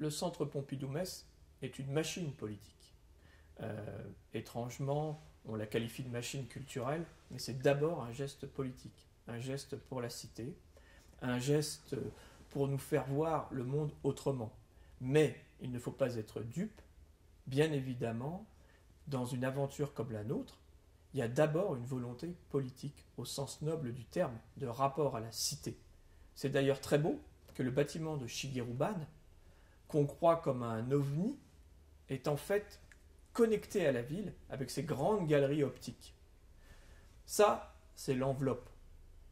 le Centre Pompidou-Metz est une machine politique. Étrangement, on la qualifie de machine culturelle, mais c'est d'abord un geste politique, un geste pour la cité, un geste pour nous faire voir le monde autrement. Mais il ne faut pas être dupe. Bien évidemment, dans une aventure comme la nôtre, il y a d'abord une volonté politique, au sens noble du terme, de rapport à la cité. C'est d'ailleurs très beau que le bâtiment de Shigeru-ban, qu'on croit comme un ovni, est en fait connecté à la ville avec ses grandes galeries optiques. Ça, c'est l'enveloppe.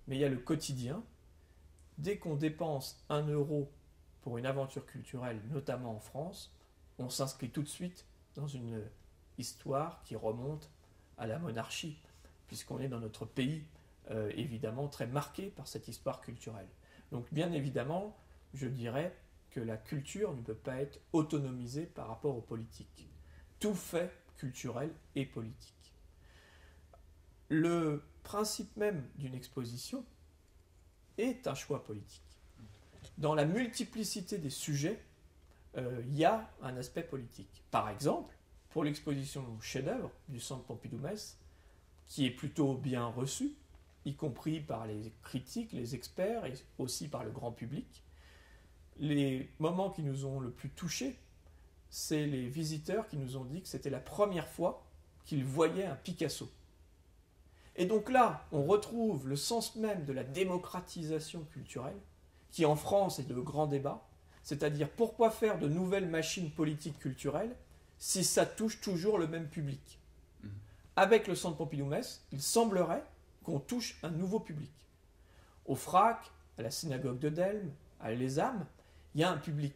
Mais il y a le quotidien. Dès qu'on dépense 1 euro pour une aventure culturelle, notamment en France, on s'inscrit tout de suite dans une histoire qui remonte à la monarchie, puisqu'on est dans notre pays, évidemment, très marqué par cette histoire culturelle. Donc, bien évidemment, je dirais que la culture ne peut pas être autonomisée par rapport aux politiques. Tout fait culturel est politique. Le principe même d'une exposition est un choix politique. Dans la multiplicité des sujets, il y a un aspect politique. Par exemple, pour l'exposition chef-d'œuvre du Centre Pompidou-Metz, qui est plutôt bien reçue, y compris par les critiques, les experts et aussi par le grand public, les moments qui nous ont le plus touchés, c'est les visiteurs qui nous ont dit que c'était la première fois qu'ils voyaient un Picasso. Et donc là, on retrouve le sens même de la démocratisation culturelle, qui en France est le grand débat, c'est-à-dire pourquoi faire de nouvelles machines politiques culturelles si ça touche toujours le même public. Avec le Centre Pompidou-Metz, il semblerait qu'on touche un nouveau public. Au FRAC, à la synagogue de Delme, à l'ESAM, il y a un public.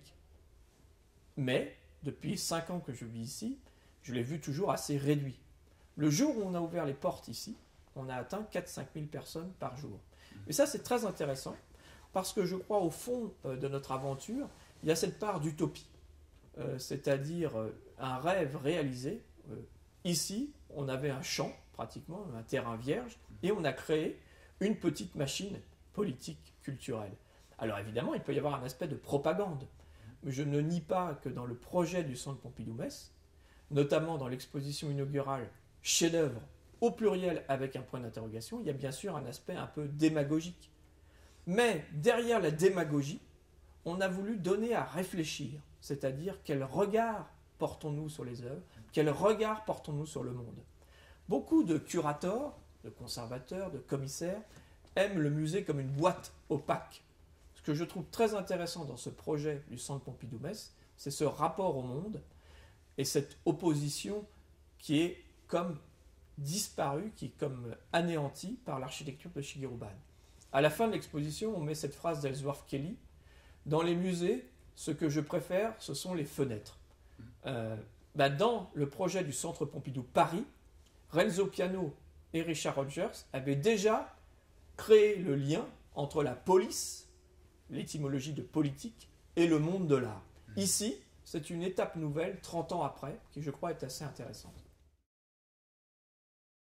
Mais, depuis 5 ans que je vis ici, je l'ai vu toujours assez réduit. Le jour où on a ouvert les portes ici, on a atteint 4-5 000 personnes par jour. Et ça, c'est très intéressant, parce que je crois au fond de notre aventure, il y a cette part d'utopie, c'est-à-dire un rêve réalisé. Ici, on avait un champ, pratiquement, un terrain vierge, et on a créé une petite machine politique, culturelle. Alors évidemment, il peut y avoir un aspect de propagande, mais je ne nie pas que dans le projet du Centre Pompidou-Metz, notamment dans l'exposition inaugurale chef-d'œuvre au pluriel avec un point d'interrogation, il y a bien sûr un aspect un peu démagogique. Mais derrière la démagogie, on a voulu donner à réfléchir, c'est-à-dire quel regard portons-nous sur les œuvres, quel regard portons-nous sur le monde. Beaucoup de curateurs, de conservateurs, de commissaires aiment le musée comme une boîte opaque. Ce que je trouve très intéressant dans ce projet du Centre Pompidou-Metz, c'est ce rapport au monde et cette opposition qui est comme disparue, qui est comme anéantie par l'architecture de Shigeru-ban. À la fin de l'exposition, on met cette phrase d'Ellsworth Kelly: « Dans les musées, ce que je préfère, ce sont les fenêtres. » Dans le projet du Centre Pompidou Paris, Renzo Piano et Richard Rogers avaient déjà créé le lien entre la police, l'étymologie de politique, et le monde de l'art. Ici, c'est une étape nouvelle, 30 ans après, qui je crois est assez intéressante.